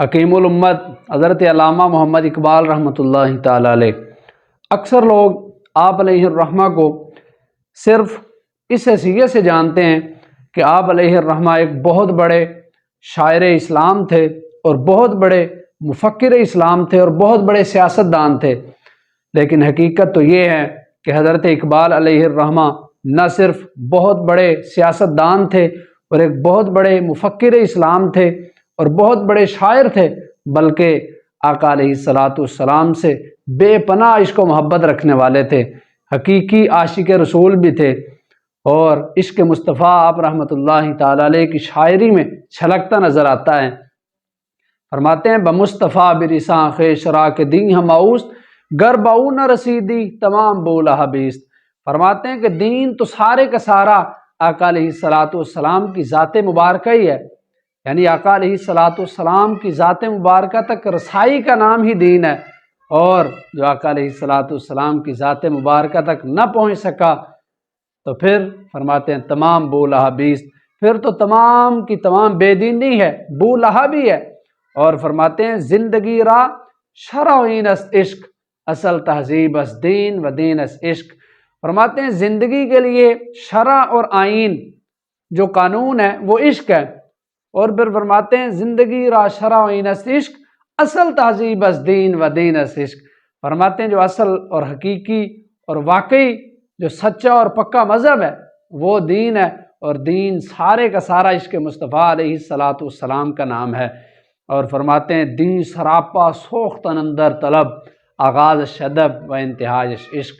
حکیم الامت حضرت علامہ محمد اقبال رحمۃ اللہ تعالیٰ علیہ۔ اکثر لوگ آپ علیہ الرحمہ کو صرف اس حیثیت سے جانتے ہیں کہ آپ علیہ الرحمہ ایک بہت بڑے شاعر اسلام تھے اور بہت بڑے مفکر اسلام تھے اور بہت بڑے سیاستدان تھے، لیکن حقیقت تو یہ ہے کہ حضرت اقبال علیہ الرحمہ نہ صرف بہت بڑے سیاستدان تھے اور ایک بہت بڑے مفکر اسلام تھے اور بہت بڑے شاعر تھے، بلکہ آقا علیہ الصلاۃ والسلام سے بے پناہ عشق و محبت رکھنے والے تھے، حقیقی عاشق رسول بھی تھے، اور عشق مصطفیٰ آپ رحمۃ اللہ تعالیٰ علیہ کی شاعری میں چھلکتا نظر آتا ہے۔ فرماتے ہیں بمصطفیٰ برساں خیشرا کے دین ہم آؤست گر باؤ نہ رسیدی تمام بولہ بیست۔ فرماتے ہیں کہ دین تو سارے کا سارا آقا علیہ الصلاۃ والسلام کی ذات مبارکہ ہی ہے، یعنی آقا علیہ الصلاۃ والسلام کی ذات مبارکہ تک رسائی کا نام ہی دین ہے، اور جو آقا علیہ الصلاۃ والسلام کی ذات مبارکہ تک نہ پہنچ سکا تو پھر فرماتے ہیں تمام بولہ بیست، پھر تو تمام کی تمام بے دینی ہے، بولہ بھی ہے۔ اور فرماتے ہیں زندگی را شرع و این است عشق اصل تہذیب اس دین و دین اس عشق۔ فرماتے ہیں زندگی کے لیے شرع اور آئین جو قانون ہے وہ عشق ہے، اور پھر فرماتے ہیں زندگی را شرع و این است عشق اصل تہذیب اس دین و دین اس عشق۔ فرماتے ہیں جو اصل اور حقیقی اور واقعی جو سچا اور پکا مذہب ہے وہ دین ہے، اور دین سارے کا سارا عشق مصطفیٰ علیہ الصلاۃ والسلام کا نام ہے۔ اور فرماتے ہیں دین سراپا سوختن اندر طلب آغاز شدب و انتہائی عشق۔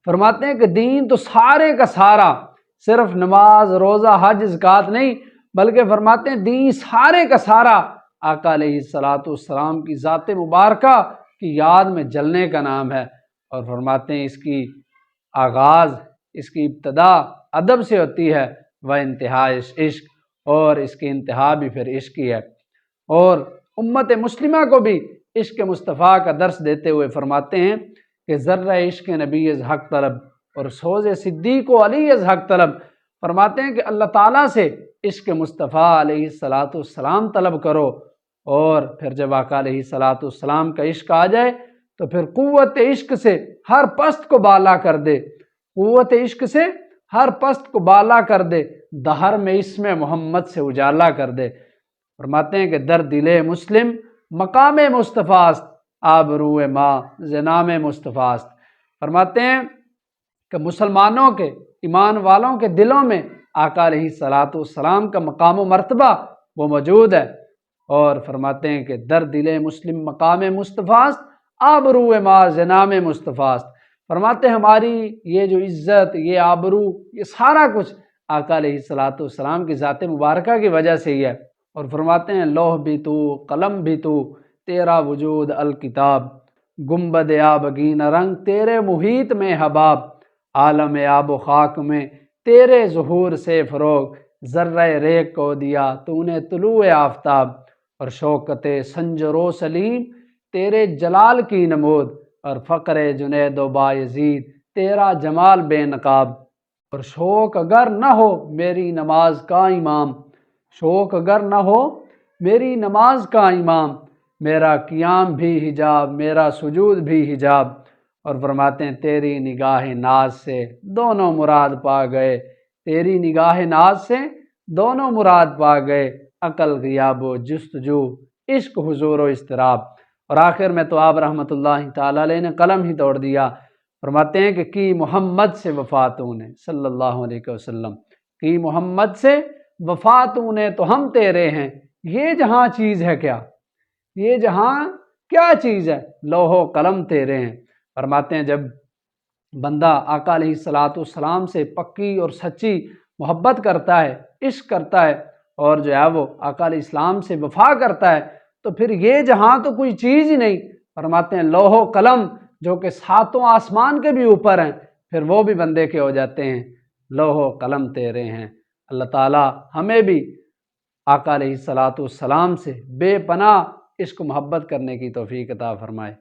فرماتے ہیں کہ دین تو سارے کا سارا صرف نماز روزہ حج زکوٰۃ نہیں، بلکہ فرماتے ہیں دین سارے کا سارا آقا علیہ الصلاۃ والسلام کی ذات مبارکہ کی یاد میں جلنے کا نام ہے، اور فرماتے ہیں اس کی آغاز، اس کی ابتدا ادب سے ہوتی ہے، وہ انتہائی عشق، اور اس کی انتہا بھی پھر عشق ہی ہے۔ اور امت مسلمہ کو بھی عشق مصطفیٰ کا درس دیتے ہوئے فرماتے ہیں کہ ذرہ عشق نبی از حق طلب اور سوز صدیق و علی از حق طلب۔ فرماتے ہیں کہ اللہ تعالیٰ سے عشق مصطفیٰ علیہ الصلاۃ والسلام طلب کرو، اور پھر جب آقا علیہ الصلاۃ والسلام کا عشق آ جائے تو پھر قوت عشق سے ہر پست کو بالا کر دے، قوت عشق سے ہر پست کو بالا کر دے، دہر میں اسم محمد سے اجالا کر دے۔ فرماتے ہیں کہ در دل مسلم مقام مصطفیٰ است آبرو ما ز نام مصطفیٰ است۔ فرماتے ہیں کہ مسلمانوں کے، ایمان والوں کے دلوں میں آقا علیہ الصلاۃ والسلام کا مقام و مرتبہ وہ موجود ہے، اور فرماتے ہیں کہ در دل مسلم مقام مصطفیٰ است آبرو ما ز نام مصطفیٰ است۔ فرماتے ہیں ہماری یہ جو عزت، یہ آبرو، یہ سارا کچھ آقا علیہ الصلاۃ والسلام کی ذات مبارکہ کی وجہ سے ہی ہے۔ اور فرماتے ہیں لوح بھی تو قلم بھی تو تیرا وجود الکتاب، گنبد آبگین رنگ تیرے محیط میں حباب، عالم آب و خاک میں تیرے ظہور سے فروغ، ذرہ ریگ کو دیا تو نے طلوع آفتاب، اور شوکت سنجر و سلیم تیرے جلال کی نمود، اور فقر جنید و بایزید تیرا جمال بے نقاب، اور شوق اگر نہ ہو میری نماز کا امام، شوق اگر نہ ہو میری نماز کا امام، میرا قیام بھی حجاب میرا سجود بھی حجاب۔ اور فرماتے ہیں تیری نگاہ ناز سے دونوں مراد پا گئے، تیری نگاہ ناز سے دونوں مراد پا گئے، عقل غیاب و جستجو عشق حضور و اضطراب۔ اور آخر میں تو آپ رحمۃ اللہ تعالیٰ علیہ نے قلم ہی توڑ دیا۔ فرماتے ہیں کہ کی محمد سے وفاتوں نے صلی اللہ علیہ وسلم، کی محمد سے وفاتوں نے تو ہم تیرے ہیں، یہ جہاں چیز ہے کیا، یہ جہاں کیا چیز ہے، لوح و قلم تیرے ہیں۔ فرماتے ہیں جب بندہ آقا علیہ الصلاۃ والسلام سے پکی اور سچی محبت کرتا ہے، عشق کرتا ہے، اور جو ہے وہ آقا علیہ السلام سے وفا کرتا ہے، تو پھر یہ جہاں تو کوئی چیز ہی نہیں۔ فرماتے ہیں لوح و قلم جو کہ ساتوں آسمان کے بھی اوپر ہیں، پھر وہ بھی بندے کے ہو جاتے ہیں، لوح و قلم تیرے ہیں۔ اللہ تعالیٰ ہمیں بھی آقا علیہ الصلاۃ والسلام سے بے پناہ عشق و محبت کرنے کی توفیق عطا فرمائے۔